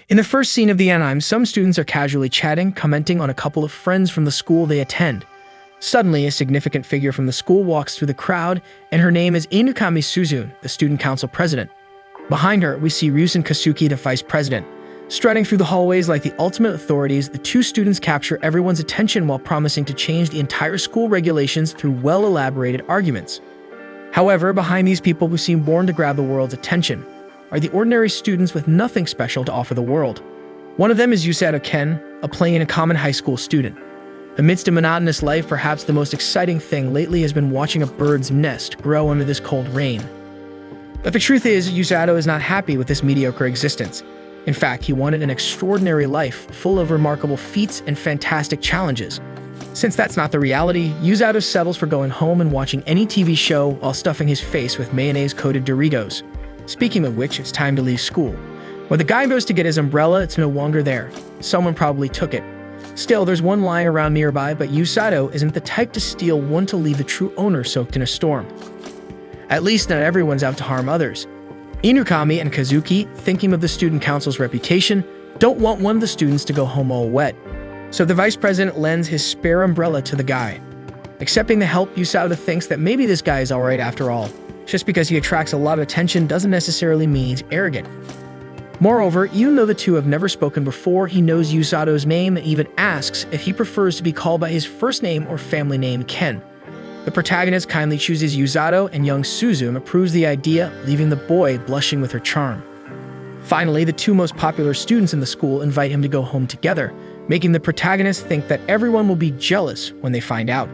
In the first scene of the anime, some students are casually chatting, commenting on a couple of friends from the school they attend. Suddenly, a significant figure from the school walks through the crowd, and her name is Inukami Suzune, the student council president. Behind her, we see Ryusen Kasuki, the vice president. Strutting through the hallways like the ultimate authorities, the two students capture everyone's attention while promising to change the entire school regulations through well-elaborated arguments. However, behind these people who seem born to grab the world's attention are the ordinary students with nothing special to offer the world. One of them is Yusato Ken, a plain and common high school student. Amidst a monotonous life, perhaps the most exciting thing lately has been watching a bird's nest grow under this cold rain. But the truth is, Yusato is not happy with this mediocre existence. In fact, he wanted an extraordinary life, full of remarkable feats and fantastic challenges. Since that's not the reality, Yusato settles for going home and watching any TV show while stuffing his face with mayonnaise-coated Doritos. Speaking of which, it's time to leave school. When the guy goes to get his umbrella, it's no longer there. Someone probably took it. Still, there's one lying around nearby, but Yusato isn't the type to steal one to leave the true owner soaked in a storm. At least not everyone's out to harm others. Inukami and Kazuki, thinking of the student council's reputation, don't want one of the students to go home all wet. So the vice president lends his spare umbrella to the guy. Accepting the help, Yusato thinks that maybe this guy is alright after all. Just because he attracts a lot of attention doesn't necessarily mean he's arrogant. Moreover, even though the two have never spoken before, he knows Yusato's name and even asks if he prefers to be called by his first name or family name, Ken. The protagonist kindly chooses Yusato, and young Suzune approves the idea, leaving the boy blushing with her charm. Finally, the two most popular students in the school invite him to go home together, making the protagonist think that everyone will be jealous when they find out.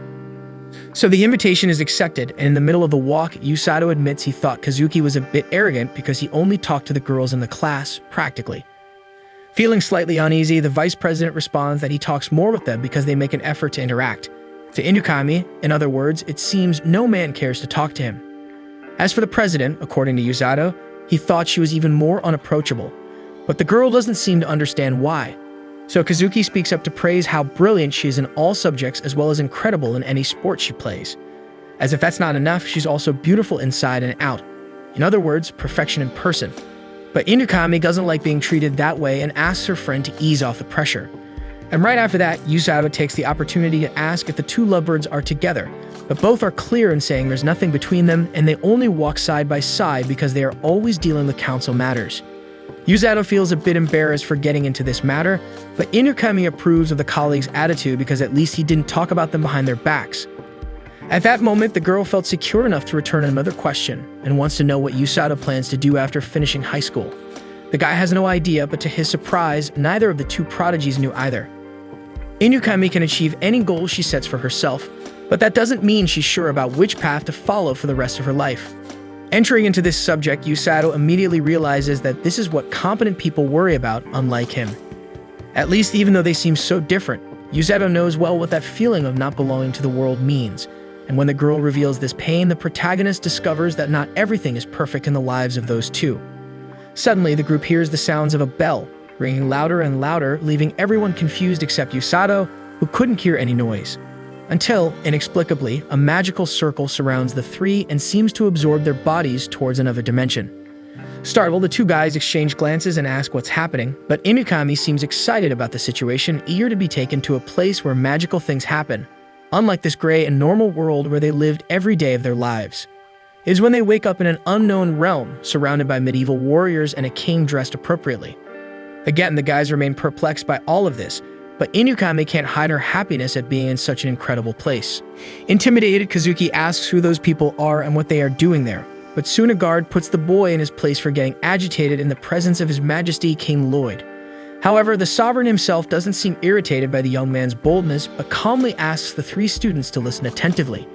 So the invitation is accepted, and in the middle of the walk, Yusato admits he thought Kazuki was a bit arrogant because he only talked to the girls in the class, practically. Feeling slightly uneasy, the vice president responds that he talks more with them because they make an effort to interact. To Inukami, in other words, it seems no man cares to talk to him. As for the president, according to Yusato, he thought she was even more unapproachable, but the girl doesn't seem to understand why. So Kazuki speaks up to praise how brilliant she is in all subjects as well as incredible in any sport she plays. As if that's not enough, she's also beautiful inside and out. In other words, perfection in person. But Inukami doesn't like being treated that way and asks her friend to ease off the pressure. And right after that, Yusato takes the opportunity to ask if the two lovebirds are together, but both are clear in saying there's nothing between them and they only walk side by side because they are always dealing with council matters. Yusato feels a bit embarrassed for getting into this matter, but Inukami approves of the colleague's attitude because at least he didn't talk about them behind their backs. At that moment, the girl felt secure enough to return another question and wants to know what Yusato plans to do after finishing high school. The guy has no idea, but to his surprise, neither of the two prodigies knew either. Inukami can achieve any goal she sets for herself, but that doesn't mean she's sure about which path to follow for the rest of her life. Entering into this subject, Yusato immediately realizes that this is what competent people worry about, unlike him. At least even though they seem so different, Yusato knows well what that feeling of not belonging to the world means. And when the girl reveals this pain, the protagonist discovers that not everything is perfect in the lives of those two. Suddenly, the group hears the sounds of a bell, ringing louder and louder, leaving everyone confused except Yusato, who couldn't hear any noise. Until, inexplicably, a magical circle surrounds the three and seems to absorb their bodies towards another dimension. Startled, the two guys exchange glances and ask what's happening, but Inukami seems excited about the situation, eager to be taken to a place where magical things happen, unlike this gray and normal world where they lived every day of their lives. It is when they wake up in an unknown realm, surrounded by medieval warriors and a king dressed appropriately. Again, the guys remain perplexed by all of this, but Inukami can't hide her happiness at being in such an incredible place. Intimidated, Kazuki asks who those people are and what they are doing there, but soon a guard puts the boy in his place for getting agitated in the presence of His Majesty King Lloyd. However, the sovereign himself doesn't seem irritated by the young man's boldness, but calmly asks the three students to listen attentively.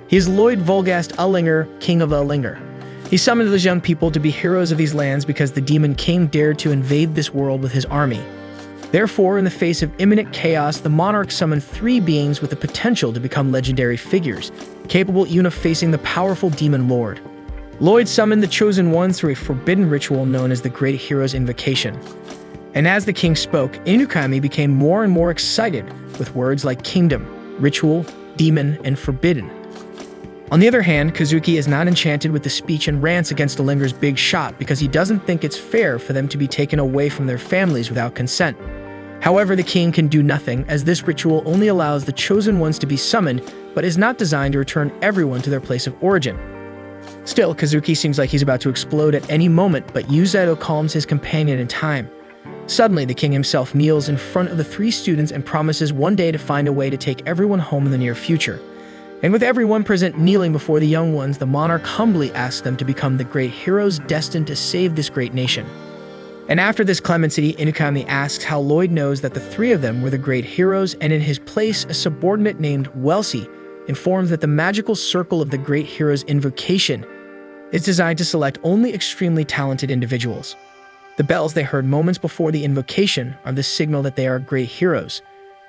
He is Lloyd Volgast Ullinger, King of Ullinger. He summoned those young people to be heroes of these lands because the demon king dared to invade this world with his army. Therefore, in the face of imminent chaos, the monarch summoned three beings with the potential to become legendary figures, capable even of facing the powerful demon lord. Lloyd summoned the chosen ones through a forbidden ritual known as the Great Hero's Invocation. And as the king spoke, Inukami became more and more excited with words like kingdom, ritual, demon, and forbidden. On the other hand, Kazuki is not enchanted with the speech and rants against Alinger's big shot because he doesn't think it's fair for them to be taken away from their families without consent. However, the king can do nothing, as this ritual only allows the chosen ones to be summoned, but is not designed to return everyone to their place of origin. Still, Kazuki seems like he's about to explode at any moment, but Yusato calms his companion in time. Suddenly, the king himself kneels in front of the three students and promises one day to find a way to take everyone home in the near future. And with everyone present kneeling before the young ones, the monarch humbly asks them to become the great heroes destined to save this great nation. And after this clemency, Inukami asks how Lloyd knows that the three of them were the great heroes, and in his place, a subordinate named Welsi informs that the magical circle of the great hero's invocation is designed to select only extremely talented individuals. The bells they heard moments before the invocation are the signal that they are great heroes.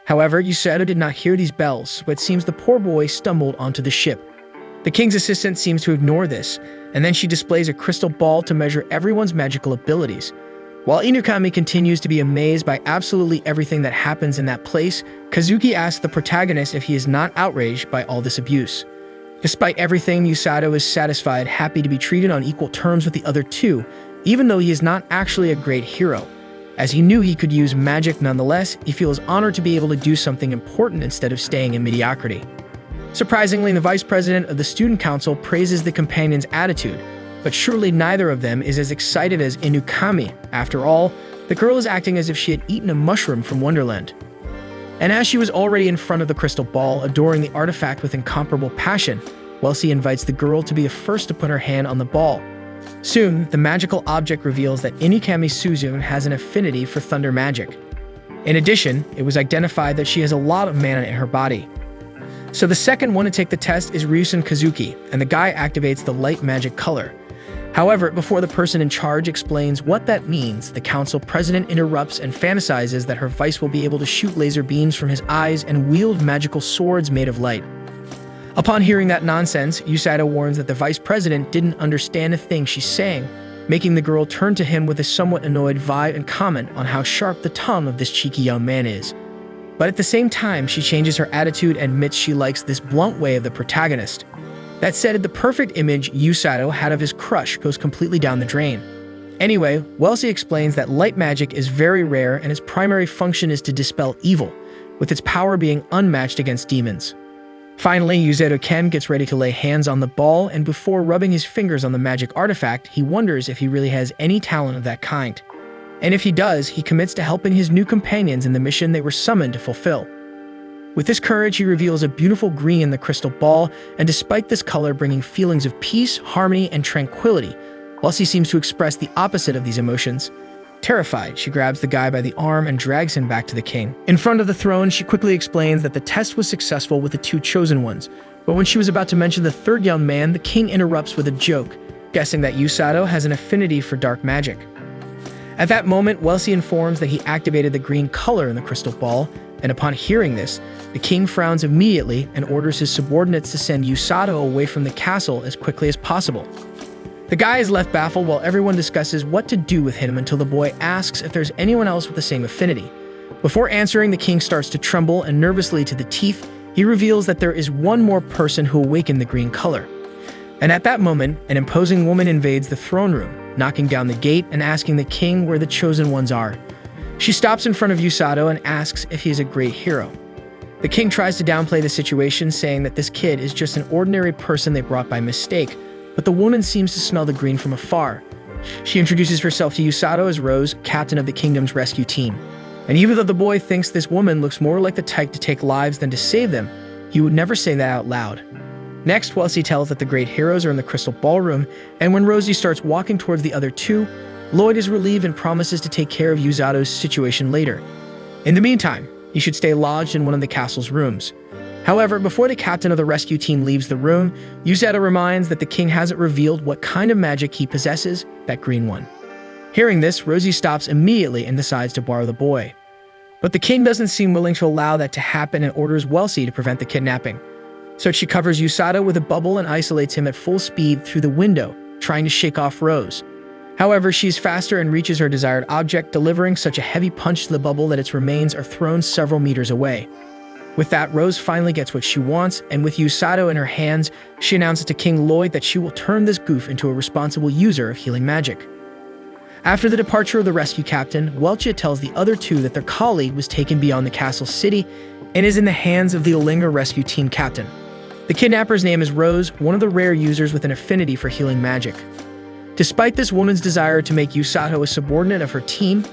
However, Yusato did not hear these bells, but it seems the poor boy stumbled onto the ship. The king's assistant seems to ignore this, and then she displays a crystal ball to measure everyone's magical abilities. While Inukami continues to be amazed by absolutely everything that happens in that place, Kazuki asks the protagonist if he is not outraged by all this abuse. Despite everything, Yusato is satisfied, happy to be treated on equal terms with the other two, even though he is not actually a great hero. As he knew he could use magic nonetheless, he feels honored to be able to do something important instead of staying in mediocrity. Surprisingly, the vice president of the student council praises the companion's attitude, but surely neither of them is as excited as Inukami. After all, the girl is acting as if she had eaten a mushroom from Wonderland. And as she was already in front of the crystal ball, adoring the artifact with incomparable passion, Welsi invites the girl to be the first to put her hand on the ball. Soon, the magical object reveals that Inukami Suzune has an affinity for thunder magic. In addition, it was identified that she has a lot of mana in her body. So the second one to take the test is Ryusen Kazuki, and the guy activates the light magic color. However, before the person in charge explains what that means, the council president interrupts and fantasizes that her vice will be able to shoot laser beams from his eyes and wield magical swords made of light. Upon hearing that nonsense, Yusato warns that the vice president didn't understand a thing she's saying, making the girl turn to him with a somewhat annoyed vibe and comment on how sharp the tongue of this cheeky young man is. But at the same time, she changes her attitude and admits she likes this blunt way of the protagonist. That said, the perfect image Yusato had of his crush goes completely down the drain. Anyway, Welsi explains that light magic is very rare and its primary function is to dispel evil, with its power being unmatched against demons. Finally, Yusato Ken gets ready to lay hands on the ball, and before rubbing his fingers on the magic artifact, he wonders if he really has any talent of that kind. And if he does, he commits to helping his new companions in the mission they were summoned to fulfill. With this courage, he reveals a beautiful green in the crystal ball, and despite this color bringing feelings of peace, harmony, and tranquility, Welsi seems to express the opposite of these emotions. Terrified, she grabs the guy by the arm and drags him back to the king. In front of the throne, she quickly explains that the test was successful with the two chosen ones, but when she was about to mention the third young man, the king interrupts with a joke, guessing that Yusato has an affinity for dark magic. At that moment, Welsi informs that he activated the green color in the crystal ball, and upon hearing this, the king frowns immediately and orders his subordinates to send Yusato away from the castle as quickly as possible. The guy is left baffled while everyone discusses what to do with him until the boy asks if there's anyone else with the same affinity. Before answering, the king starts to tremble, and nervously to the teeth, he reveals that there is one more person who awakened the green color. And at that moment, an imposing woman invades the throne room, knocking down the gate and asking the king where the chosen ones are. She stops in front of Yusato and asks if he is a great hero. The king tries to downplay the situation, saying that this kid is just an ordinary person they brought by mistake, but the woman seems to smell the green from afar. She introduces herself to Yusato as Rose, captain of the kingdom's rescue team. And even though the boy thinks this woman looks more like the type to take lives than to save them, he would never say that out loud. Next, Welsi tells that the great heroes are in the crystal ballroom, and when Rosie starts walking towards the other two, Lloyd is relieved and promises to take care of Yusato's situation later. In the meantime, he should stay lodged in one of the castle's rooms. However, before the captain of the rescue team leaves the room, Yusato reminds that the king hasn't revealed what kind of magic he possesses, that green one. Hearing this, Rosie stops immediately and decides to borrow the boy. But the king doesn't seem willing to allow that to happen and orders Welsi to prevent the kidnapping. So she covers Yusato with a bubble and isolates him at full speed through the window, trying to shake off Rose. However, she's faster and reaches her desired object, delivering such a heavy punch to the bubble that its remains are thrown several meters away. With that, Rose finally gets what she wants, and with Yusato in her hands, she announces to King Lloyd that she will turn this goof into a responsible user of healing magic. After the departure of the rescue captain, Welchia tells the other two that their colleague was taken beyond the castle city and is in the hands of the Olinga rescue team captain. The kidnapper's name is Rose, one of the rare users with an affinity for healing magic. Despite this woman's desire to make Yusato a subordinate of her team,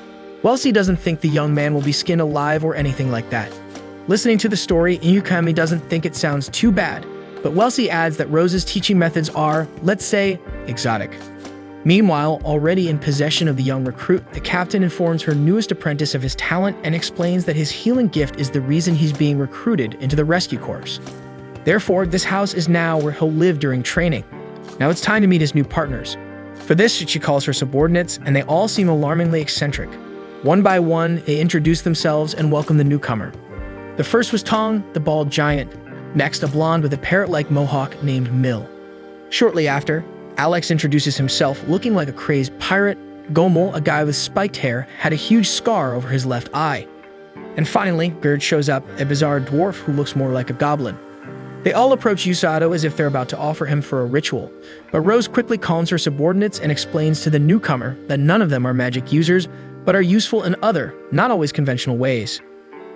Welchia doesn't think the young man will be skinned alive or anything like that. Listening to the story, Inukami doesn't think it sounds too bad, but Welchia adds that Rose's teaching methods are, let's say, exotic. Meanwhile, already in possession of the young recruit, the captain informs her newest apprentice of his talent and explains that his healing gift is the reason he's being recruited into the rescue corps. Therefore, this house is now where he'll live during training. Now it's time to meet his new partners. For this, she calls her subordinates, and they all seem alarmingly eccentric. One by one, they introduce themselves and welcome the newcomer. The first was Tong, the bald giant. Next, a blonde with a parrot-like mohawk named Mill. Shortly after, Alex introduces himself looking like a crazed pirate. Gomo, a guy with spiked hair, had a huge scar over his left eye. And finally, Gerd shows up, a bizarre dwarf who looks more like a goblin. They all approach Yusato as if they're about to offer him for a ritual, but Rose quickly calms her subordinates and explains to the newcomer that none of them are magic users, but are useful in other, not always conventional ways.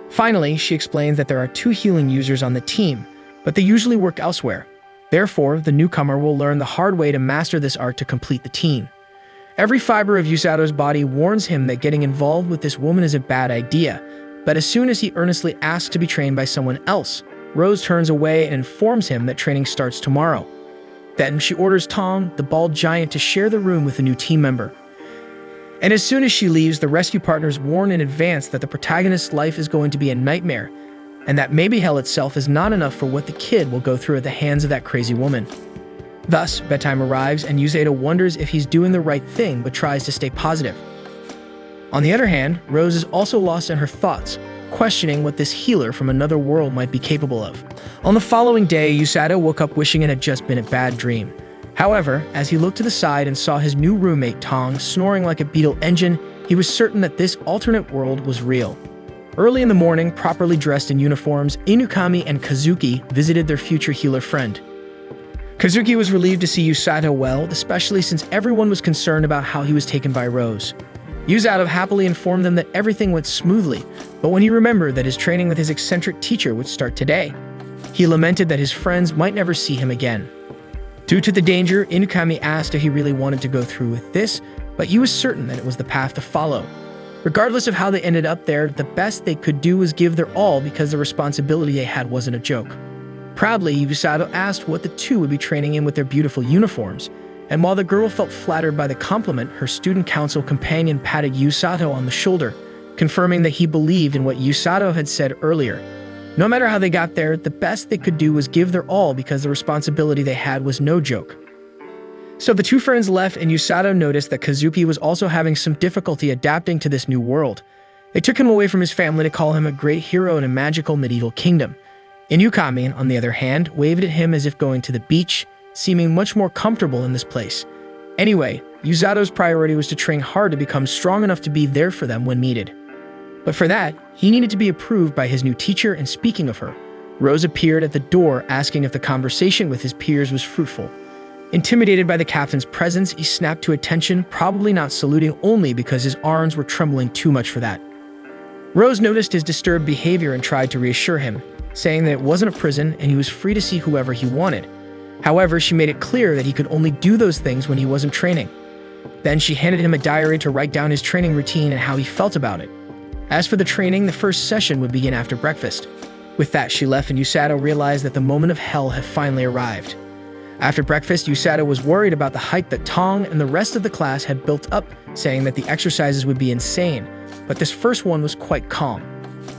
Finally, she explains that there are 2 healing users on the team, but they usually work elsewhere. Therefore, the newcomer will learn the hard way to master this art to complete the team. Every fiber of Yusato's body warns him that getting involved with this woman is a bad idea, but as soon as he earnestly asks to be trained by someone else, Rose turns away and informs him that training starts tomorrow. Then she orders Tong, the bald giant, to share the room with a new team member. And as soon as she leaves, the rescue partners warn in advance that the protagonist's life is going to be a nightmare, and that maybe hell itself is not enough for what the kid will go through at the hands of that crazy woman. Thus, bedtime arrives, and Yusato wonders if he's doing the right thing but tries to stay positive. On the other hand, Rose is also lost in her thoughts, questioning what this healer from another world might be capable of. On the following day, Yusato woke up wishing it had just been a bad dream. However, as he looked to the side and saw his new roommate Tong snoring like a Beetle engine, he was certain that this alternate world was real. Early in the morning, properly dressed in uniforms, Inukami and Kazuki visited their future healer friend. Kazuki was relieved to see Yusato well, especially since everyone was concerned about how he was taken by Rose. Yusato happily informed them that everything went smoothly, but when he remembered that his training with his eccentric teacher would start today, he lamented that his friends might never see him again. Due to the danger, Inukami asked if he really wanted to go through with this, but he was certain that it was the path to follow. Regardless of how they ended up there, the best they could do was give their all because the responsibility they had wasn't a joke. Proudly, Yusato asked what the two would be training in with their beautiful uniforms, and while the girl felt flattered by the compliment, her student council companion patted Yusato on the shoulder, confirming that he believed in what Yusato had said earlier. No matter how they got there, the best they could do was give their all because the responsibility they had was no joke. So the two friends left, and Yusato noticed that Kazuki was also having some difficulty adapting to this new world. They took him away from his family to call him a great hero in a magical medieval kingdom. Inukami, on the other hand, waved at him as if going to the beach, seeming much more comfortable in this place. Anyway, Yusato's priority was to train hard to become strong enough to be there for them when needed. But for that, he needed to be approved by his new teacher, and speaking of her, Rose appeared at the door asking if the conversation with his peers was fruitful. Intimidated by the captain's presence, he snapped to attention, probably not saluting only because his arms were trembling too much for that. Rose noticed his disturbed behavior and tried to reassure him, saying that it wasn't a prison and he was free to see whoever he wanted. However, she made it clear that he could only do those things when he wasn't training. Then she handed him a diary to write down his training routine and how he felt about it. As for the training, the first session would begin after breakfast. With that, she left, and Yusato realized that the moment of hell had finally arrived. After breakfast, Yusato was worried about the hype that Tong and the rest of the class had built up, saying that the exercises would be insane, but this first one was quite calm.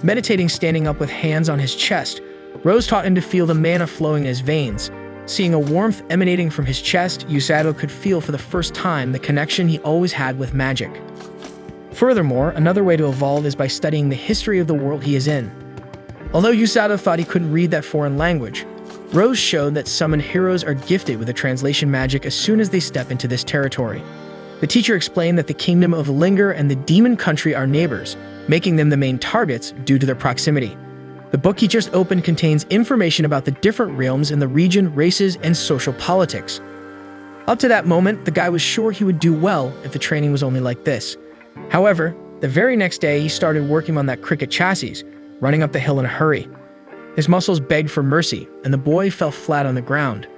Meditating standing up with hands on his chest, Rose taught him to feel the mana flowing in his veins. Seeing a warmth emanating from his chest, Yusato could feel for the first time the connection he always had with magic. Furthermore, another way to evolve is by studying the history of the world he is in. Although Yusato thought he couldn't read that foreign language, Rose showed that summoned heroes are gifted with a translation magic as soon as they step into this territory. The teacher explained that the kingdom of Linger and the demon country are neighbors, making them the main targets due to their proximity. The book he just opened contains information about the different realms in the region, races, and social politics. Up to that moment, the guy was sure he would do well if the training was only like this. However, the very next day, he started working on that cricket chassis, running up the hill in a hurry. His muscles begged for mercy, and the boy fell flat on the ground.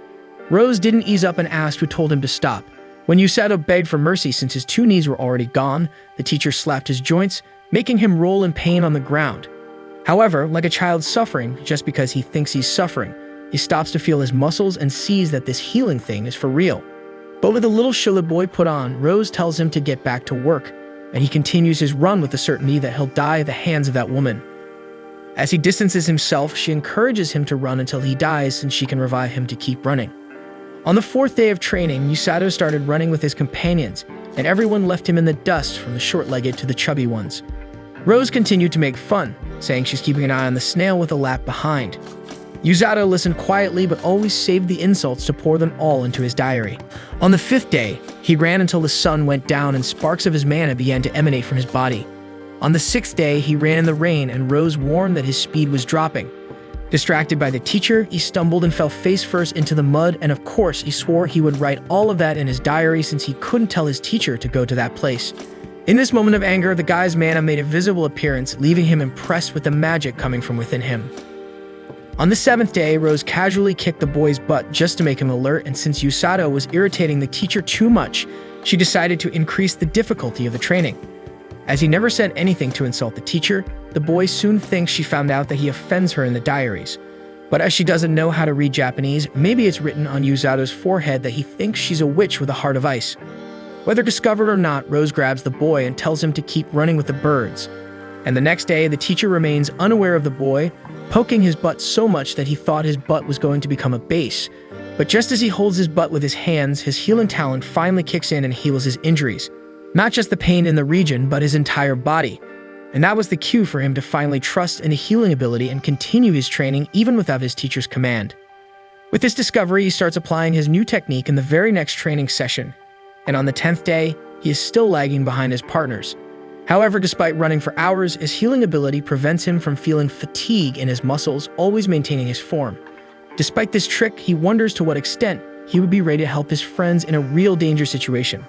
Rose didn't ease up and asked who told him to stop. When Usato begged for mercy since his 2 knees were already gone, the teacher slapped his joints, making him roll in pain on the ground. However, like a child suffering just because he thinks he's suffering, he stops to feel his muscles and sees that this healing thing is for real. But with the little show the boy put on, Rose tells him to get back to work, and he continues his run with the certainty that he'll die at the hands of that woman. As he distances himself, she encourages him to run until he dies since she can revive him to keep running. On the 4th day of training, Usato started running with his companions, and everyone left him in the dust from the short-legged to the chubby ones. Rose continued to make fun, saying she's keeping an eye on the snail with a lap behind. Usato listened quietly but always saved the insults to pour them all into his diary. On the 5th day, he ran until the sun went down and sparks of his mana began to emanate from his body. On the 6th day, he ran in the rain and Rose warned that his speed was dropping. Distracted by the teacher, he stumbled and fell face first into the mud, and of course, he swore he would write all of that in his diary since he couldn't tell his teacher to go to that place. In this moment of anger, the guy's mana made a visible appearance, leaving him impressed with the magic coming from within him. On the 7th day, Rose casually kicked the boy's butt just to make him alert, and since Usato was irritating the teacher too much, she decided to increase the difficulty of the training. As he never said anything to insult the teacher, the boy soon thinks she found out that he offends her in the diaries. But as she doesn't know how to read Japanese, maybe it's written on Usato's forehead that he thinks she's a witch with a heart of ice. Whether discovered or not, Rose grabs the boy and tells him to keep running with the birds. And the next day, the teacher remains unaware of the boy, poking his butt so much that he thought his butt was going to become a base. But just as he holds his butt with his hands, his healing talent finally kicks in and heals his injuries. Not just the pain in the region, but his entire body. And that was the cue for him to finally trust in a healing ability and continue his training even without his teacher's command. With this discovery, he starts applying his new technique in the very next training session. And on the 10th day, he is still lagging behind his partners. However, despite running for hours, his healing ability prevents him from feeling fatigue in his muscles, always maintaining his form. Despite this trick, he wonders to what extent he would be ready to help his friends in a real danger situation.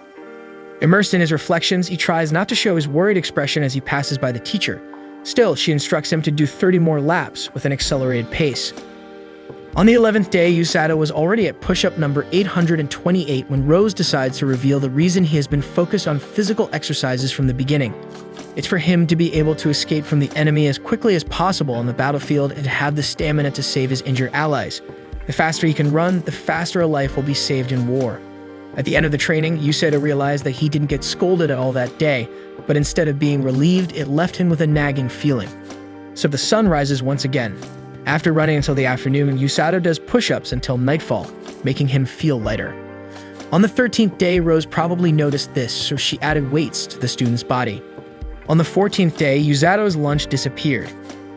Immersed in his reflections, he tries not to show his worried expression as he passes by the teacher. Still, she instructs him to do 30 more laps with an accelerated pace. On the 11th day, Usato was already at push-up number 828 when Rose decides to reveal the reason he has been focused on physical exercises from the beginning. It's for him to be able to escape from the enemy as quickly as possible on the battlefield and to have the stamina to save his injured allies. The faster he can run, the faster a life will be saved in war. At the end of the training, Usato realized that he didn't get scolded at all that day, but instead of being relieved, it left him with a nagging feeling. So the sun rises once again. After running until the afternoon, Usato does push-ups until nightfall, making him feel lighter. On the 13th day, Rose probably noticed this, so she added weights to the student's body. On the 14th day, Usato's lunch disappeared.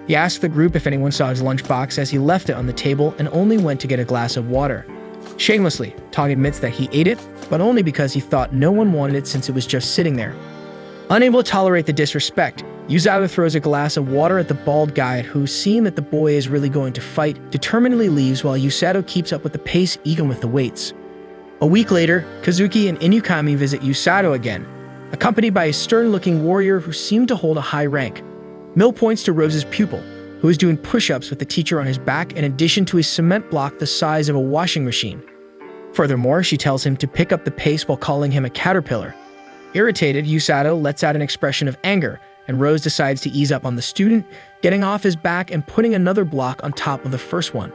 He asked the group if anyone saw his lunchbox as he left it on the table and only went to get a glass of water. Shamelessly, Tong admits that he ate it, but only because he thought no one wanted it since it was just sitting there. Unable to tolerate the disrespect, Usato throws a glass of water at the bald guy who, seeing that the boy is really going to fight, determinedly leaves while Usato keeps up with the pace even with the weights. A week later, Kazuki and Inukami visit Usato again, accompanied by a stern-looking warrior who seemed to hold a high rank. Mill points to Rose's pupil, who is doing push-ups with the teacher on his back in addition to a cement block the size of a washing machine. Furthermore, she tells him to pick up the pace while calling him a caterpillar. Irritated, Usato lets out an expression of anger, and Rose decides to ease up on the student, getting off his back and putting another block on top of the first one.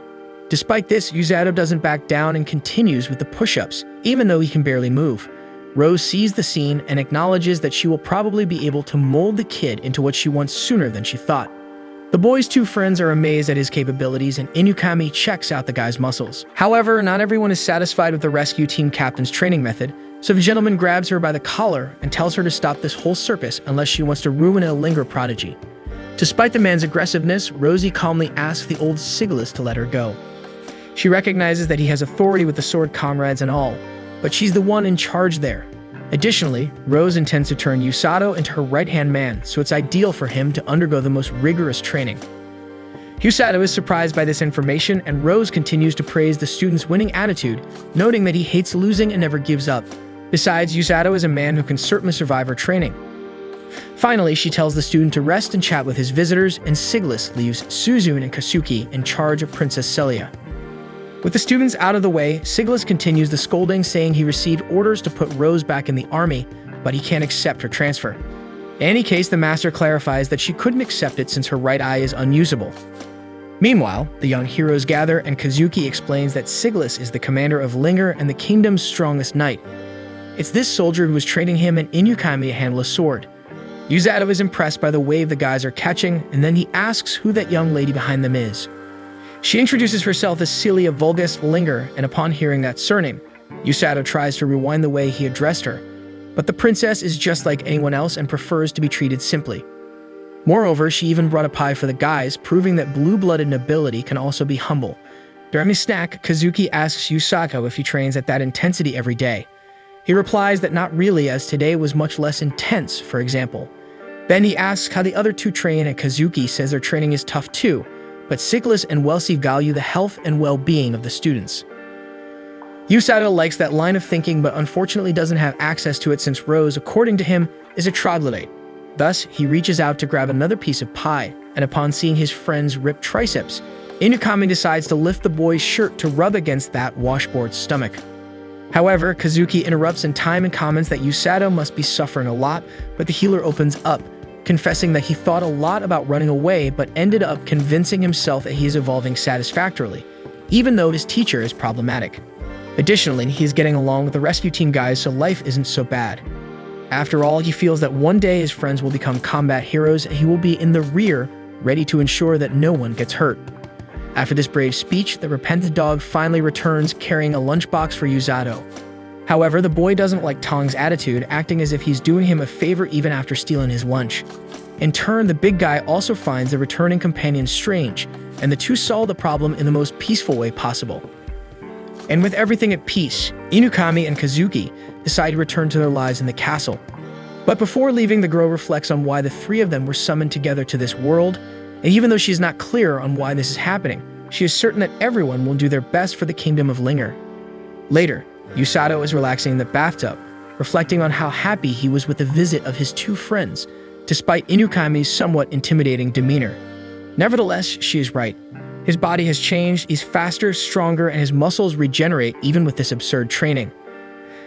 Despite this, Usato doesn't back down and continues with the push-ups, even though he can barely move. Rose sees the scene and acknowledges that she will probably be able to mold the kid into what she wants sooner than she thought. The boy's two friends are amazed at his capabilities, and Inukami checks out the guy's muscles. However, not everyone is satisfied with the rescue team captain's training method, so the gentleman grabs her by the collar and tells her to stop this whole circus unless she wants to ruin a Linger prodigy. Despite the man's aggressiveness, Rosie calmly asks the old Sigilist to let her go. She recognizes that he has authority with the sword comrades and all, but she's the one in charge there. Additionally, Rose intends to turn Usato into her right-hand man, so it's ideal for him to undergo the most rigorous training. Yusato is surprised by this information, and Rose continues to praise the student's winning attitude, noting that he hates losing and never gives up. Besides, Yusato is a man who can certainly survive her training. Finally, she tells the student to rest and chat with his visitors, and Siglus leaves Suzune and Kasuki in charge of Princess Celia. With the students out of the way, Siglus continues the scolding, saying he received orders to put Rose back in the army, but he can't accept her transfer. In any case, the master clarifies that she couldn't accept it since her right eye is unusable. Meanwhile, the young heroes gather, and Kazuki explains that Siglus is the commander of Linger and the kingdom's strongest knight. It's this soldier who was training him and Inukami to handle a sword. Yusato is impressed by the wave the guys are catching, and then he asks who that young lady behind them is. She introduces herself as Celia Vulgus Linger, and upon hearing that surname, Yusato tries to rewind the way he addressed her, but the princess is just like anyone else and prefers to be treated simply. Moreover, she even brought a pie for the guys, proving that blue-blooded nobility can also be humble. During a snack, Kazuki asks Yusato if he trains at that intensity every day. He replies that not really, as today was much less intense, for example. Then he asks how the other two train, and Kazuki says their training is tough too, but Siglus and Welsi value the health and well-being of the students. Yusato likes that line of thinking, but unfortunately doesn't have access to it since Rose, according to him, is a troglodyte. Thus, he reaches out to grab another piece of pie, and upon seeing his friend's ripped triceps, Inukami decides to lift the boy's shirt to rub against that washboard's stomach. However, Kazuki interrupts in time and comments that Yusato must be suffering a lot, but the healer opens up, confessing that he thought a lot about running away but ended up convincing himself that he is evolving satisfactorily, even though his teacher is problematic. Additionally, he is getting along with the rescue team guys, so life isn't so bad. After all, he feels that one day his friends will become combat heroes and he will be in the rear, ready to ensure that no one gets hurt. After this brave speech, the repentant dog finally returns carrying a lunchbox for Yusato. However, the boy doesn't like Tong's attitude, acting as if he's doing him a favor even after stealing his lunch. In turn, the big guy also finds the returning companion strange, and the two solve the problem in the most peaceful way possible. And with everything at peace, Inukami and Kazuki decide to return to their lives in the castle. But before leaving, the girl reflects on why the three of them were summoned together to this world, and even though she is not clear on why this is happening, she is certain that everyone will do their best for the kingdom of Linger. Later, Yusato is relaxing in the bathtub, reflecting on how happy he was with the visit of his two friends, despite Inukami's somewhat intimidating demeanor. Nevertheless, she is right. His body has changed, he's faster, stronger, and his muscles regenerate even with this absurd training.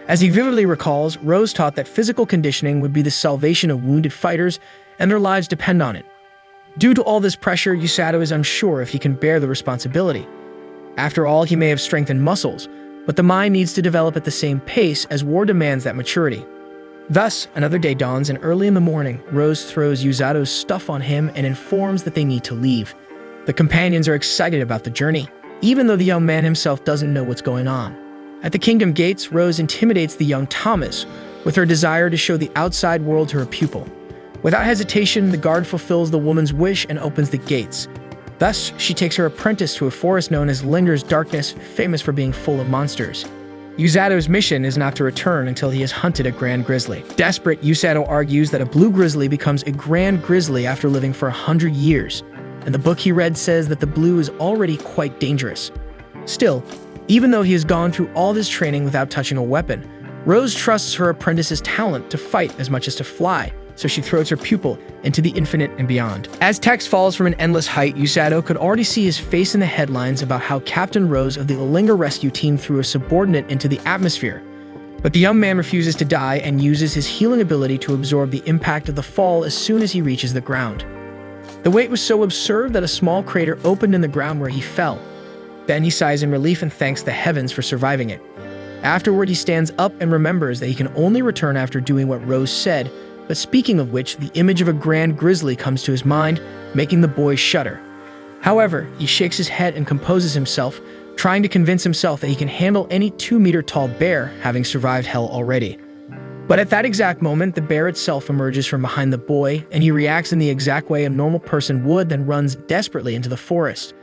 As he vividly recalls, Rose taught that physical conditioning would be the salvation of wounded fighters, and their lives depend on it. Due to all this pressure, Yusato is unsure if he can bear the responsibility. After all, he may have strength and muscles, but the mind needs to develop at the same pace as war demands that maturity. Thus, another day dawns, and early in the morning, Rose throws Yusato's stuff on him and informs that they need to leave. The companions are excited about the journey, even though the young man himself doesn't know what's going on. At the kingdom gates, Rose intimidates the young Thomas with her desire to show the outside world to her pupil. Without hesitation, the guard fulfills the woman's wish and opens the gates. Thus, she takes her apprentice to a forest known as Linger's Darkness, famous for being full of monsters. Yusato's mission is not to return until he has hunted a grand grizzly. Desperate, Yusato argues that a blue grizzly becomes a grand grizzly after living for 100 years, and the book he read says that the blue is already quite dangerous. Still, even though he has gone through all this training without touching a weapon, Rose trusts her apprentice's talent to fight as much as to fly, so she throws her pupil into the infinite and beyond. As text falls from an endless height, Yusato could already see his face in the headlines about how Captain Rose of the Linger rescue team threw a subordinate into the atmosphere. But the young man refuses to die and uses his healing ability to absorb the impact of the fall as soon as he reaches the ground. The weight was so absurd that a small crater opened in the ground where he fell. Then he sighs in relief and thanks the heavens for surviving it. Afterward, he stands up and remembers that he can only return after doing what Rose said, but speaking of which, the image of a grand grizzly comes to his mind, making the boy shudder. However, he shakes his head and composes himself, trying to convince himself that he can handle any 2-meter-tall bear, having survived hell already. But at that exact moment, the bear itself emerges from behind the boy, and he reacts in the exact way a normal person would, then runs desperately into the forest.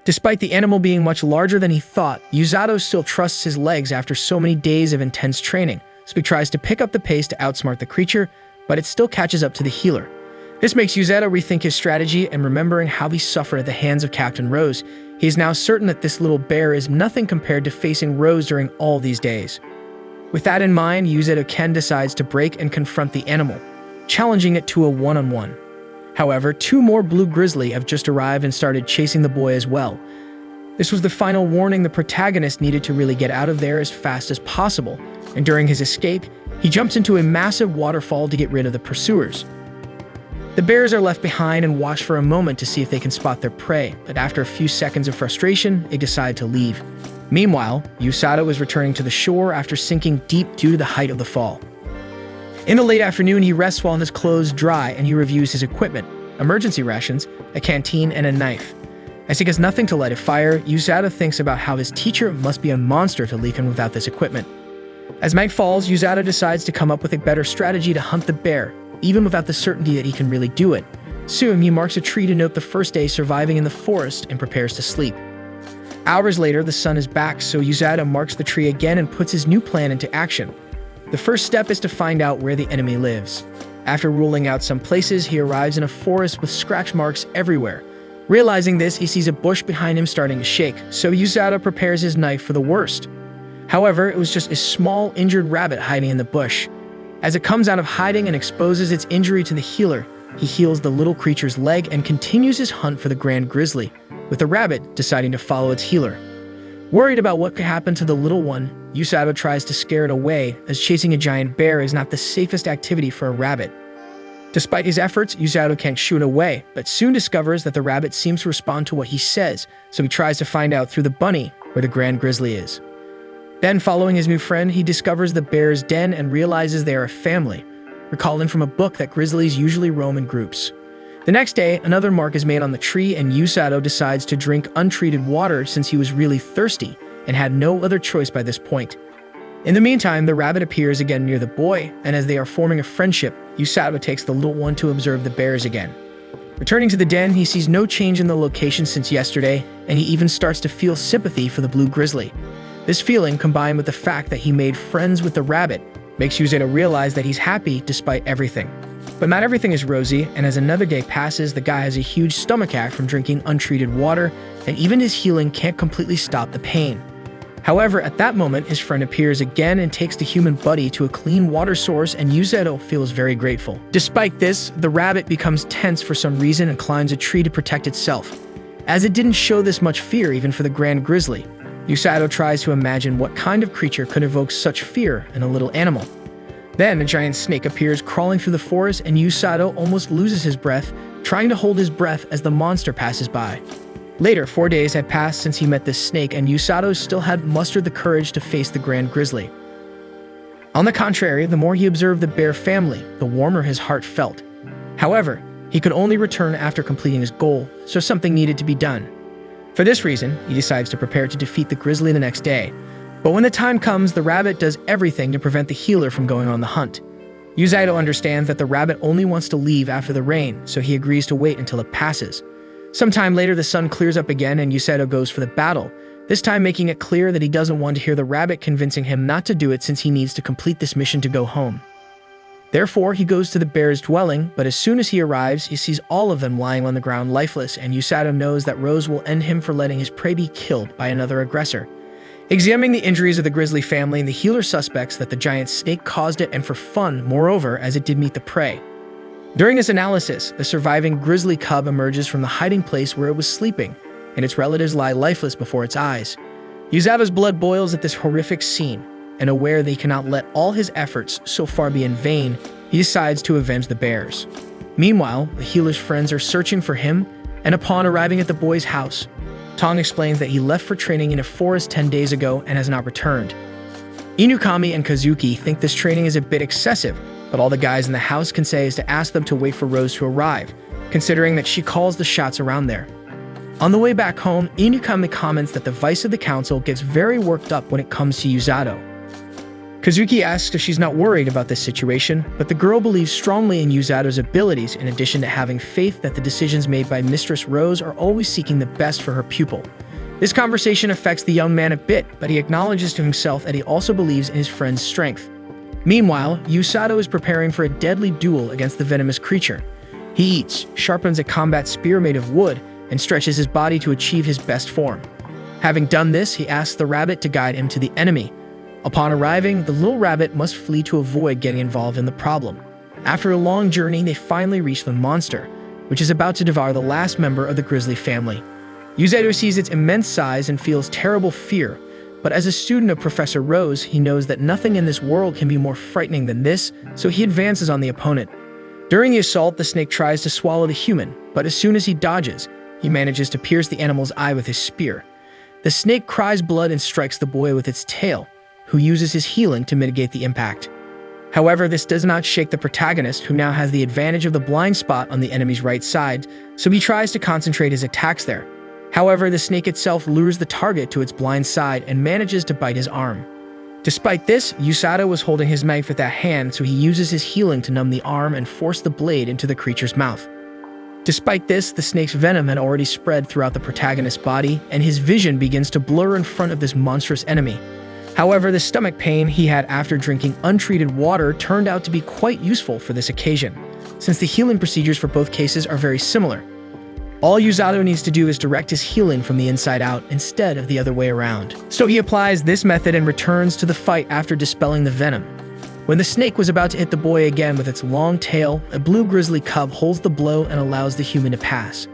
Despite the animal being much larger than he thought, Yusato still trusts his legs after so many days of intense training, so he tries to pick up the pace to outsmart the creature, but it still catches up to the healer. This makes Yusato rethink his strategy, and remembering how he suffered at the hands of Captain Rose, he is now certain that this little bear is nothing compared to facing Rose during all these days. With that in mind, Yusato Ken decides to break and confront the animal, challenging it to a one-on-one. However, 2 more blue grizzly have just arrived and started chasing the boy as well. This was the final warning the protagonist needed to really get out of there as fast as possible, and during his escape, he jumps into a massive waterfall to get rid of the pursuers. The bears are left behind and watch for a moment to see if they can spot their prey, but after a few seconds of frustration, they decide to leave. Meanwhile, Yusato is returning to the shore after sinking deep due to the height of the fall. In the late afternoon, he rests while his clothes dry and he reviews his equipment, emergency rations, a canteen, and a knife. As he has nothing to light a fire, Yusato thinks about how his teacher must be a monster to leave him without this equipment. As night falls, Yusato decides to come up with a better strategy to hunt the bear, even without the certainty that he can really do it. Soon, he marks a tree to note the first day surviving in the forest and prepares to sleep. Hours later, the sun is back, so Yusato marks the tree again and puts his new plan into action. The first step is to find out where the enemy lives. After ruling out some places, he arrives in a forest with scratch marks everywhere. Realizing this, he sees a bush behind him starting to shake, so Yusato prepares his knife for the worst. However, it was just a small, injured rabbit hiding in the bush. As it comes out of hiding and exposes its injury to the healer, he heals the little creature's leg and continues his hunt for the grand grizzly, with the rabbit deciding to follow its healer. Worried about what could happen to the little one, Yusato tries to scare it away, as chasing a giant bear is not the safest activity for a rabbit. Despite his efforts, Yusato can't shoot away, but soon discovers that the rabbit seems to respond to what he says, so he tries to find out through the bunny where the grand grizzly is. Then, following his new friend, he discovers the bear's den and realizes they are a family, recalling from a book that grizzlies usually roam in groups. The next day, another mark is made on the tree, and Yusato decides to drink untreated water since he was really thirsty and had no other choice by this point. In the meantime, the rabbit appears again near the boy, and as they are forming a friendship, Yusato takes the little one to observe the bears again. Returning to the den, he sees no change in the location since yesterday, and he even starts to feel sympathy for the blue grizzly. This feeling, combined with the fact that he made friends with the rabbit, makes Yusato realize that he's happy despite everything. But not everything is rosy, and as another day passes, the guy has a huge stomachache from drinking untreated water, and even his healing can't completely stop the pain. However, at that moment, his friend appears again and takes the human buddy to a clean water source, and Yusato feels very grateful. Despite this, the rabbit becomes tense for some reason and climbs a tree to protect itself, as it didn't show this much fear even for the grand grizzly. Yusato tries to imagine what kind of creature could evoke such fear in a little animal. Then a giant snake appears crawling through the forest, and Yusato almost loses his breath, trying to hold his breath as the monster passes by. Later, 4 days had passed since he met this snake, and Yusato still had mustered the courage to face the grand grizzly. On the contrary, the more he observed the bear family, the warmer his heart felt. However, he could only return after completing his goal, so something needed to be done. For this reason, he decides to prepare to defeat the grizzly the next day. But when the time comes, the rabbit does everything to prevent the healer from going on the hunt. Yusato understands that the rabbit only wants to leave after the rain, so he agrees to wait until it passes. Sometime later, the sun clears up again and Yusato goes for the battle, this time making it clear that he doesn't want to hear the rabbit convincing him not to do it since he needs to complete this mission to go home. Therefore, he goes to the bear's dwelling, but as soon as he arrives, he sees all of them lying on the ground lifeless, and Yusato knows that Rose will end him for letting his prey be killed by another aggressor. Examining the injuries of the grizzly family, the healer suspects that the giant snake caused it, and for fun, moreover, as it did meet the prey. During this analysis, the surviving grizzly cub emerges from the hiding place where it was sleeping, and its relatives lie lifeless before its eyes. Yusato's blood boils at this horrific scene, and aware that he cannot let all his efforts so far be in vain, he decides to avenge the bears. Meanwhile, the healer's friends are searching for him, and upon arriving at the boy's house, Tong explains that he left for training in a forest 10 days ago and has not returned. Inukami and Kazuki think this training is a bit excessive, but all the guys in the house can say is to ask them to wait for Rose to arrive, considering that she calls the shots around there. On the way back home, Inukami comments that the vice of the council gets very worked up when it comes to Yusato. Kazuki asks if she's not worried about this situation, but the girl believes strongly in Yusato's abilities in addition to having faith that the decisions made by Mistress Rose are always seeking the best for her pupil. This conversation affects the young man a bit, but he acknowledges to himself that he also believes in his friend's strength. Meanwhile, Yusato is preparing for a deadly duel against the venomous creature. He He eats, sharpens a combat spear made of wood, and stretches his body to achieve his best form. Having done this, he asks the rabbit to guide him to the enemy. Upon arriving, the little rabbit must flee to avoid getting involved in the problem. After a long journey, they finally reach the monster, which is about to devour the last member of the grizzly family. Yusato sees its immense size and feels terrible fear, but as a student of Professor Rose, he knows that nothing in this world can be more frightening than this, so he advances on the opponent. During the assault, the snake tries to swallow the human, but as soon as he dodges, he manages to pierce the animal's eye with his spear. The snake cries blood and strikes the boy with its tail, who uses his healing to mitigate the impact. However, this does not shake the protagonist, who now has the advantage of the blind spot on the enemy's right side, so he tries to concentrate his attacks there. However, the snake itself lures the target to its blind side and manages to bite his arm. Despite this, Yusato was holding his knife with that hand, so he uses his healing to numb the arm and force the blade into the creature's mouth. Despite this, the snake's venom had already spread throughout the protagonist's body, and his vision begins to blur in front of this monstrous enemy. However, the stomach pain he had after drinking untreated water turned out to be quite useful for this occasion, since the healing procedures for both cases are very similar. All Yusato needs to do is direct his healing from the inside out instead of the other way around. So he applies this method and returns to the fight after dispelling the venom. When the snake was about to hit the boy again with its long tail, a blue grizzly cub holds the blow and allows the human to pass.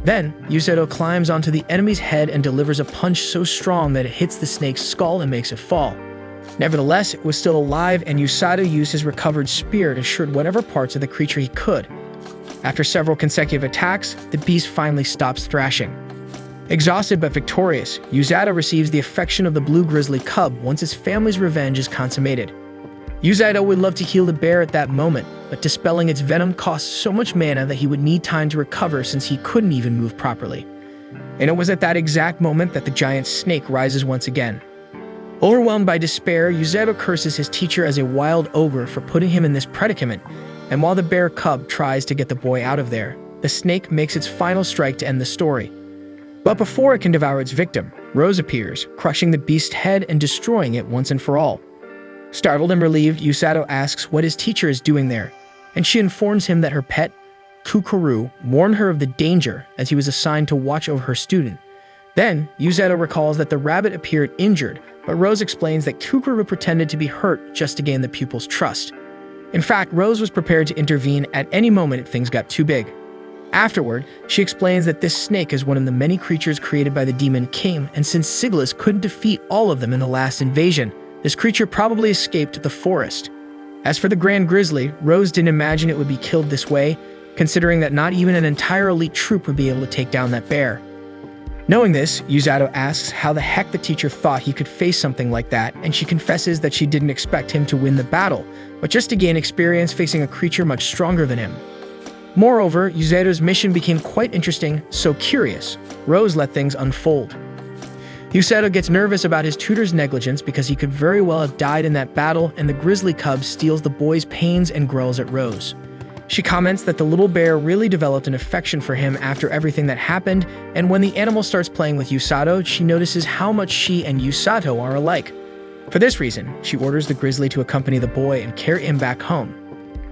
Then, Yusato climbs onto the enemy's head and delivers a punch so strong that it hits the snake's skull and makes it fall. Nevertheless, it was still alive, and Yusato used his recovered spear to shred whatever parts of the creature he could. After several consecutive attacks, the beast finally stops thrashing. Exhausted but victorious, Yusato receives the affection of the blue grizzly cub once his family's revenge is consummated. Yusato would love to heal the bear at that moment, but dispelling its venom costs so much mana that he would need time to recover since he couldn't even move properly. And it was at that exact moment that the giant snake rises once again. Overwhelmed by despair, Yusato curses his teacher as a wild ogre for putting him in this predicament, and while the bear cub tries to get the boy out of there, the snake makes its final strike to end the story. But before it can devour its victim, Rose appears, crushing the beast's head and destroying it once and for all. Startled and relieved, Yusato asks what his teacher is doing there, and she informs him that her pet, Kukuru, warned her of the danger as he was assigned to watch over her student. Then, Yusato recalls that the rabbit appeared injured, but Rose explains that Kukuru pretended to be hurt just to gain the pupil's trust. In fact, Rose was prepared to intervene at any moment if things got too big. Afterward, she explains that this snake is one of the many creatures created by the Demon King, and since Sigilus couldn't defeat all of them in the last invasion, this creature probably escaped the forest. As for the Grand Grizzly, Rose didn't imagine it would be killed this way, considering that not even an entire elite troop would be able to take down that bear. Knowing this, Yusato asks how the heck the teacher thought he could face something like that, and she confesses that she didn't expect him to win the battle, but just to gain experience facing a creature much stronger than him. Moreover, Yusato's mission became quite interesting, so curious, Rose let things unfold. Yusato gets nervous about his tutor's negligence because he could very well have died in that battle, and the grizzly cub steals the boy's pains and growls at Rose. She comments that the little bear really developed an affection for him after everything that happened, and when the animal starts playing with Yusato, she notices how much she and Yusato are alike. For this reason, she orders the grizzly to accompany the boy and carry him back home.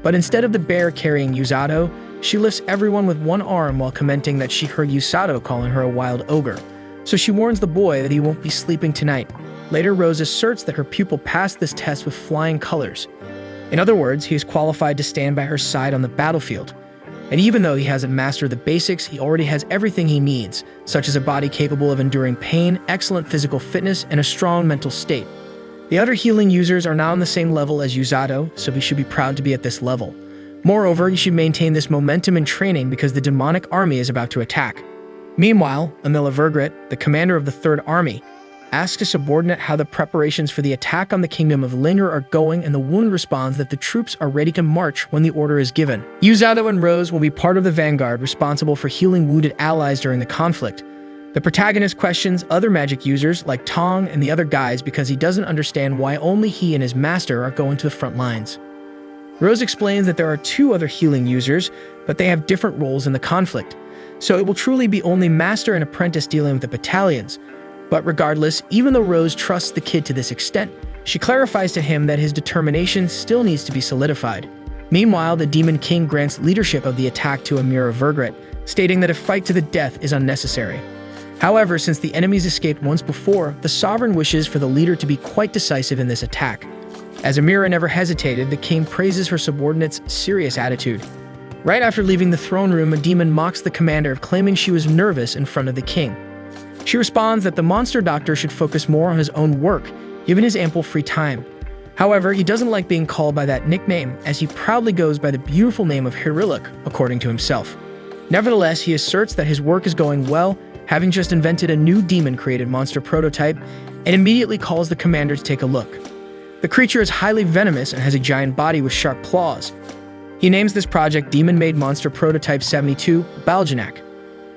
But instead of the bear carrying Yusato, she lifts everyone with one arm while commenting that she heard Yusato calling her a wild ogre. So she warns the boy that he won't be sleeping tonight. Later, Rose asserts that her pupil passed this test with flying colors. In other words, he is qualified to stand by her side on the battlefield. And even though he hasn't mastered the basics, he already has everything he needs, such as a body capable of enduring pain, excellent physical fitness, and a strong mental state. The other healing users are now on the same level as Yusato, so he should be proud to be at this level. Moreover, he should maintain this momentum in training because the demonic army is about to attack. Meanwhile, Amila Vergrit, the commander of the Third Army, asks a subordinate how the preparations for the attack on the kingdom of Linger are going, and the wound responds that the troops are ready to march when the order is given. Yusato and Rose will be part of the vanguard responsible for healing wounded allies during the conflict. The protagonist questions other magic users like Tong and the other guys because he doesn't understand why only he and his master are going to the front lines. Rose explains that there are two other healing users, but they have different roles in the conflict, so it will truly be only master and apprentice dealing with the battalions. But regardless, even though Rose trusts the kid to this extent, she clarifies to him that his determination still needs to be solidified. Meanwhile, the Demon King grants leadership of the attack to Amira Vergret, stating that a fight to the death is unnecessary. However, since the enemies escaped once before, the Sovereign wishes for the leader to be quite decisive in this attack. As Amira never hesitated, the king praises her subordinate's serious attitude. Right after leaving the throne room, a demon mocks the commander, claiming she was nervous in front of the king. She responds that the monster doctor should focus more on his own work, given his ample free time. However, he doesn't like being called by that nickname, as he proudly goes by the beautiful name of Hiriluk, according to himself. Nevertheless, he asserts that his work is going well, having just invented a new demon-created monster prototype, and immediately calls the commander to take a look. The creature is highly venomous and has a giant body with sharp claws. He names this project Demon-Made Monster Prototype 72, Baljanak.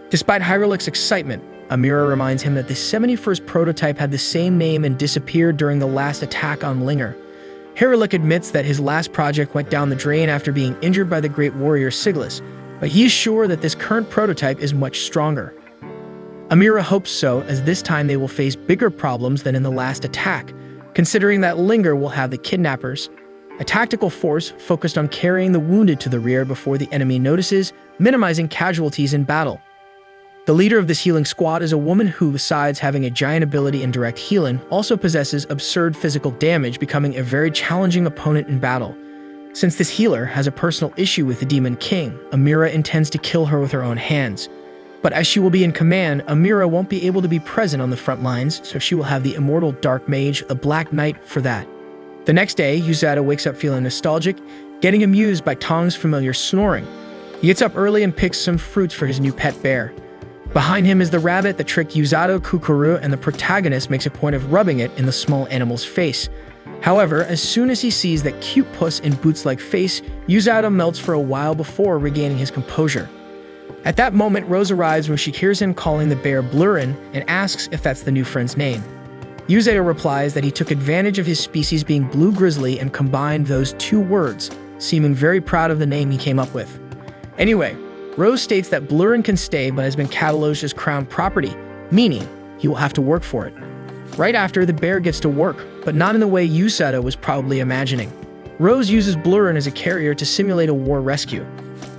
Despite Hiriluk's excitement, Amira reminds him that the 71st prototype had the same name and disappeared during the last attack on Linger. Hiriluk admits that his last project went down the drain after being injured by the great warrior Siglas, but he is sure that this current prototype is much stronger. Amira hopes so, as this time they will face bigger problems than in the last attack, considering that Linger will have the kidnappers, a tactical force focused on carrying the wounded to the rear before the enemy notices, minimizing casualties in battle. The leader of this healing squad is a woman who, besides having a giant ability in direct healing, also possesses absurd physical damage, becoming a very challenging opponent in battle. Since this healer has a personal issue with the Demon King, Amira intends to kill her with her own hands. But as she will be in command, Amira won't be able to be present on the front lines, so she will have the immortal Dark Mage, the Black Knight, for that. The next day, Yusato wakes up feeling nostalgic, getting amused by Tong's familiar snoring. He gets up early and picks some fruits for his new pet bear. Behind him is the rabbit that tricked Yusato, Kukuru, and the protagonist makes a point of rubbing it in the small animal's face. However, as soon as he sees that cute puss in boots-like face, Yusato melts for a while before regaining his composure. At that moment, Rose arrives when she hears him calling the bear Blurin and asks if that's the new friend's name. Yusato replies that he took advantage of his species being blue grizzly and combined those two words, seeming very proud of the name he came up with. Anyway, Rose states that Blurin can stay but has been cataloged as crown property, meaning he will have to work for it. Right after, the bear gets to work, but not in the way Yusato was probably imagining. Rose uses Blurin as a carrier to simulate a war rescue.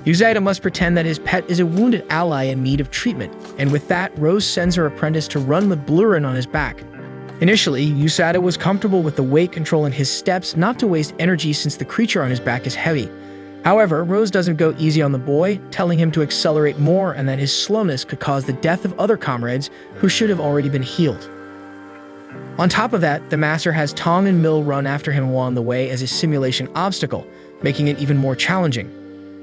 Yusato must pretend that his pet is a wounded ally in need of treatment, and with that, Rose sends her apprentice to run with Blurin on his back. Initially, Yusato was comfortable with the weight controlling his steps, not to waste energy since the creature on his back is heavy. However, Rose doesn't go easy on the boy, telling him to accelerate more and that his slowness could cause the death of other comrades who should have already been healed. On top of that, the master has Tong and Mill run after him along the way as a simulation obstacle, making it even more challenging.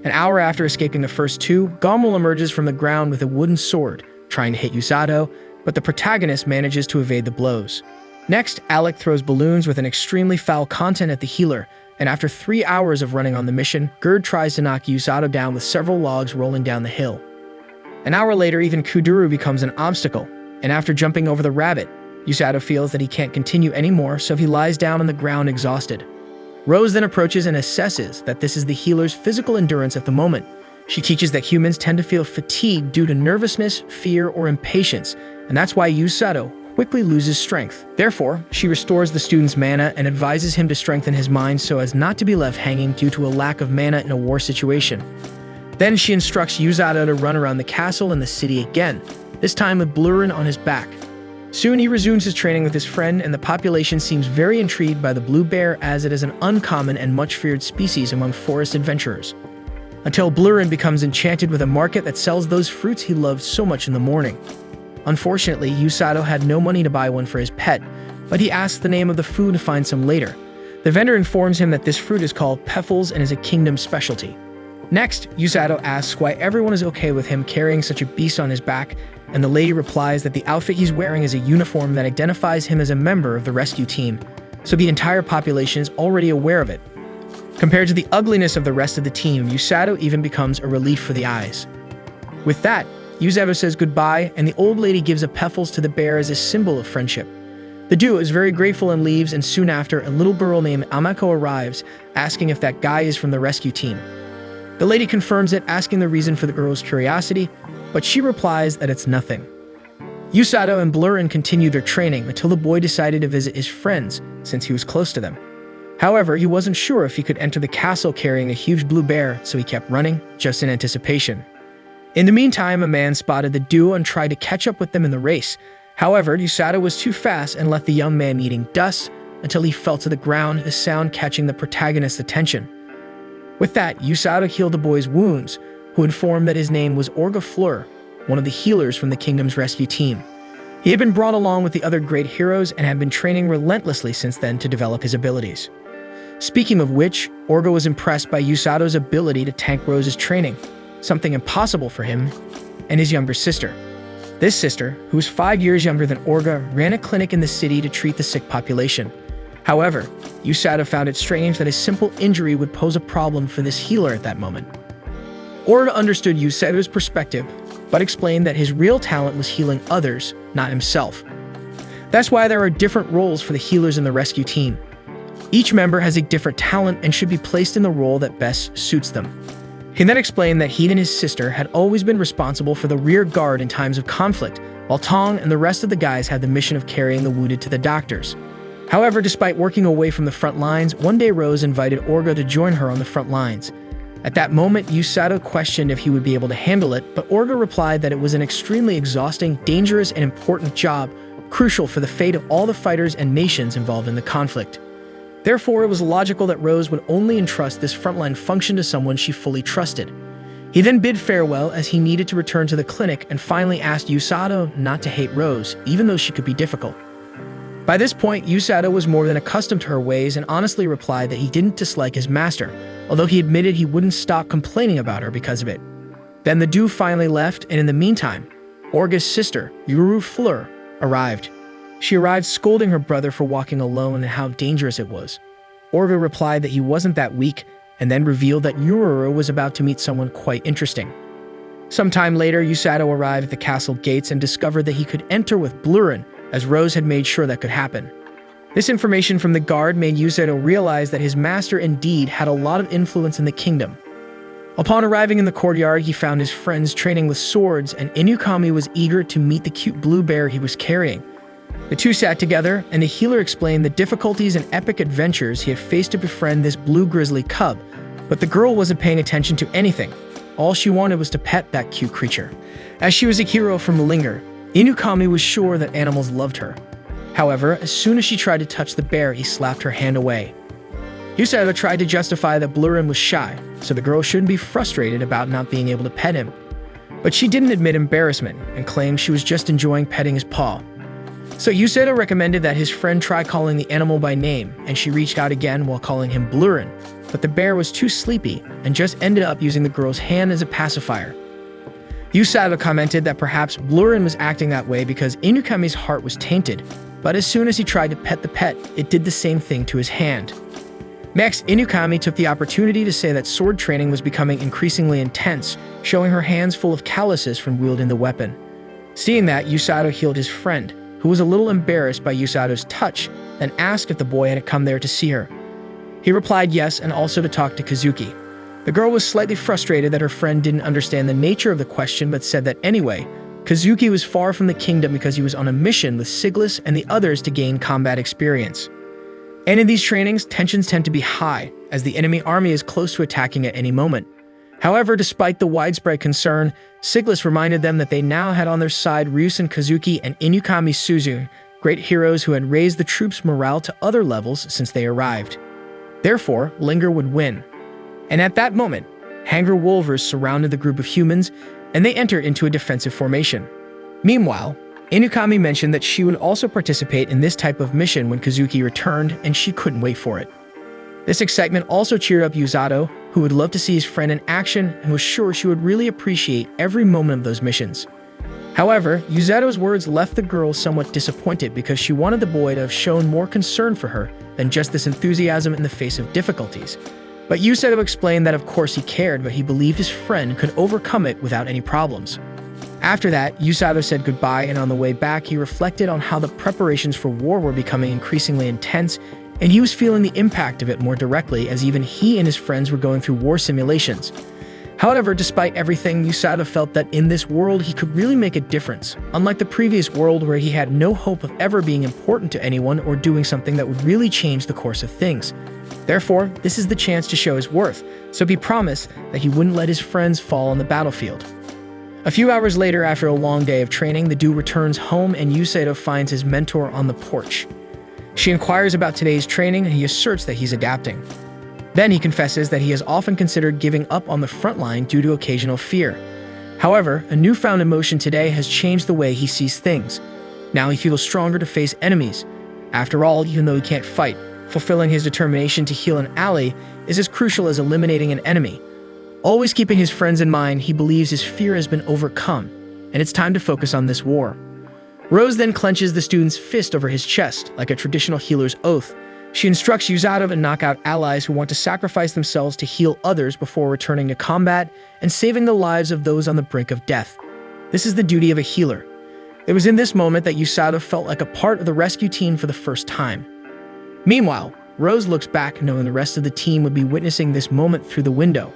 An hour after escaping the first two, Gommel emerges from the ground with a wooden sword, trying to hit Yusato, but the protagonist manages to evade the blows. Next, Alec throws balloons with an extremely foul content at the healer, and after 3 hours of running on the mission, Gerd tries to knock Yusato down with several logs rolling down the hill. An hour later, even Kuduru becomes an obstacle, and after jumping over the rabbit, Yusato feels that he can't continue anymore, so he lies down on the ground exhausted. Rose then approaches and assesses that this is the healer's physical endurance at the moment. She teaches that humans tend to feel fatigued due to nervousness, fear, or impatience, and that's why Yusato quickly loses strength. Therefore, she restores the student's mana and advises him to strengthen his mind so as not to be left hanging due to a lack of mana in a war situation. Then she instructs Yusato to run around the castle and the city again, this time with Blurin on his back. Soon he resumes his training with his friend, and the population seems very intrigued by the blue bear as it is an uncommon and much feared species among forest adventurers. Until Blurin becomes enchanted with a market that sells those fruits he loved so much in the morning. Unfortunately, Yusato had no money to buy one for his pet, but he asks the name of the food to find some later. The vendor informs him that this fruit is called Peffles and is a kingdom specialty. Next, Yusato asks why everyone is okay with him carrying such a beast on his back, and the lady replies that the outfit he's wearing is a uniform that identifies him as a member of the rescue team, so the entire population is already aware of it. Compared to the ugliness of the rest of the team, Yusato even becomes a relief for the eyes. With that, Yusato says goodbye, and the old lady gives a Peffles to the bear as a symbol of friendship. The duo is very grateful and leaves, and soon after, a little girl named Amako arrives, asking if that guy is from the rescue team. The lady confirms it, asking the reason for the girl's curiosity, but she replies that it's nothing. Yusato and Blurin continue their training until the boy decided to visit his friends, since he was close to them. However, he wasn't sure if he could enter the castle carrying a huge blue bear, so he kept running, just in anticipation. In the meantime, a man spotted the duo and tried to catch up with them in the race. However, Yusato was too fast and left the young man eating dust until he fell to the ground, his sound catching the protagonist's attention. With that, Yusato healed the boy's wounds, who informed that his name was Orga Fleur, one of the healers from the kingdom's rescue team. He had been brought along with the other great heroes and had been training relentlessly since then to develop his abilities. Speaking of which, Orga was impressed by Yusato's ability to tank Rose's training, something impossible for him and his younger sister. This sister, who was 5 years younger than Orga, ran a clinic in the city to treat the sick population. However, Yusato found it strange that a simple injury would pose a problem for this healer at that moment. Orga understood Yusato's perspective, but explained that his real talent was healing others, not himself. That's why there are different roles for the healers in the rescue team. Each member has a different talent and should be placed in the role that best suits them. He then explained that he and his sister had always been responsible for the rear guard in times of conflict, while Tong and the rest of the guys had the mission of carrying the wounded to the doctors. However, despite working away from the front lines, one day Rose invited Orga to join her on the front lines. At that moment, Yusato questioned if he would be able to handle it, but Orga replied that it was an extremely exhausting, dangerous, and important job, crucial for the fate of all the fighters and nations involved in the conflict. Therefore, it was logical that Rose would only entrust this frontline function to someone she fully trusted. He then bid farewell as he needed to return to the clinic and finally asked Yusato not to hate Rose, even though she could be difficult. By this point, Yusato was more than accustomed to her ways and honestly replied that he didn't dislike his master, although he admitted he wouldn't stop complaining about her because of it. Then the duo finally left, and in the meantime, Orga's sister, Yuru Fleur, arrived. She arrived scolding her brother for walking alone and how dangerous it was. Orga replied that he wasn't that weak, and then revealed that Yuru was about to meet someone quite interesting. Sometime later, Yusato arrived at the castle gates and discovered that he could enter with Blurin, as Rose had made sure that could happen. This information from the guard made Yusato realize that his master indeed had a lot of influence in the kingdom. Upon arriving in the courtyard, he found his friends training with swords, and Inukami was eager to meet the cute blue bear he was carrying. The two sat together, and the healer explained the difficulties and epic adventures he had faced to befriend this blue grizzly cub, but the girl wasn't paying attention to anything. All she wanted was to pet that cute creature. As she was a hero from Linger, Inukami was sure that animals loved her. However, as soon as she tried to touch the bear, he slapped her hand away. Yusato tried to justify that Blurin was shy, so the girl shouldn't be frustrated about not being able to pet him. But she didn't admit embarrassment and claimed she was just enjoying petting his paw. So Yusato recommended that his friend try calling the animal by name, and she reached out again while calling him Blurin, but the bear was too sleepy and just ended up using the girl's hand as a pacifier. Yusato commented that perhaps Blurin was acting that way because Inukami's heart was tainted, but as soon as he tried to pet the pet, it did the same thing to his hand. Next, Inukami took the opportunity to say that sword training was becoming increasingly intense, showing her hands full of calluses from wielding the weapon. Seeing that, Yusato healed his friend, who was a little embarrassed by Yusato's touch, and asked if the boy had come there to see her. He replied yes, and also to talk to Kazuki. The girl was slightly frustrated that her friend didn't understand the nature of the question, but said that anyway, Kazuki was far from the kingdom because he was on a mission with Siglis and the others to gain combat experience. And in these trainings, tensions tend to be high, as the enemy army is close to attacking at any moment. However, despite the widespread concern, Siglis reminded them that they now had on their side Ryusen Kazuki and Inukami Suzune, great heroes who had raised the troops' morale to other levels since they arrived. Therefore, Linger would win. And at that moment, Hanger Wolvers surrounded the group of humans, and they entered into a defensive formation. Meanwhile, Inukami mentioned that she would also participate in this type of mission when Kazuki returned, and she couldn't wait for it. This excitement also cheered up Yusato, who would love to see his friend in action and was sure she would really appreciate every moment of those missions. However, Yusato's words left the girl somewhat disappointed because she wanted the boy to have shown more concern for her than just this enthusiasm in the face of difficulties. But Yusato explained that of course he cared, but he believed his friend could overcome it without any problems. After that, Yusato said goodbye, and on the way back, he reflected on how the preparations for war were becoming increasingly intense, and he was feeling the impact of it more directly as even he and his friends were going through war simulations. However, despite everything, Yusato felt that in this world he could really make a difference, unlike the previous world where he had no hope of ever being important to anyone or doing something that would really change the course of things. Therefore, this is the chance to show his worth, so he promised that he wouldn't let his friends fall on the battlefield. A few hours later, after a long day of training, the dude returns home and Yusato finds his mentor on the porch. She inquires about today's training and he asserts that he's adapting. Then he confesses that he has often considered giving up on the front line due to occasional fear. However, a newfound emotion today has changed the way he sees things. Now he feels stronger to face enemies. After all, even though he can't fight, fulfilling his determination to heal an ally is as crucial as eliminating an enemy. Always keeping his friends in mind, he believes his fear has been overcome, and it's time to focus on this war. Rose then clenches the student's fist over his chest, like a traditional healer's oath. She instructs Yusato to knock out allies who want to sacrifice themselves to heal others before returning to combat and saving the lives of those on the brink of death. This is the duty of a healer. It was in this moment that Yusato felt like a part of the rescue team for the first time. Meanwhile, Rose looks back knowing the rest of the team would be witnessing this moment through the window.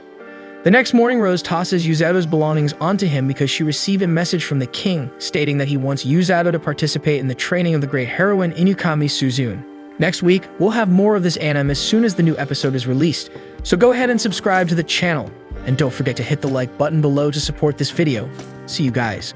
The next morning, Rose tosses Yusato's belongings onto him because she received a message from the king stating that he wants Yusato to participate in the training of the great heroine Inukami Suzune. Next week, we'll have more of this anime as soon as the new episode is released, so go ahead and subscribe to the channel, and don't forget to hit the like button below to support this video. See you guys.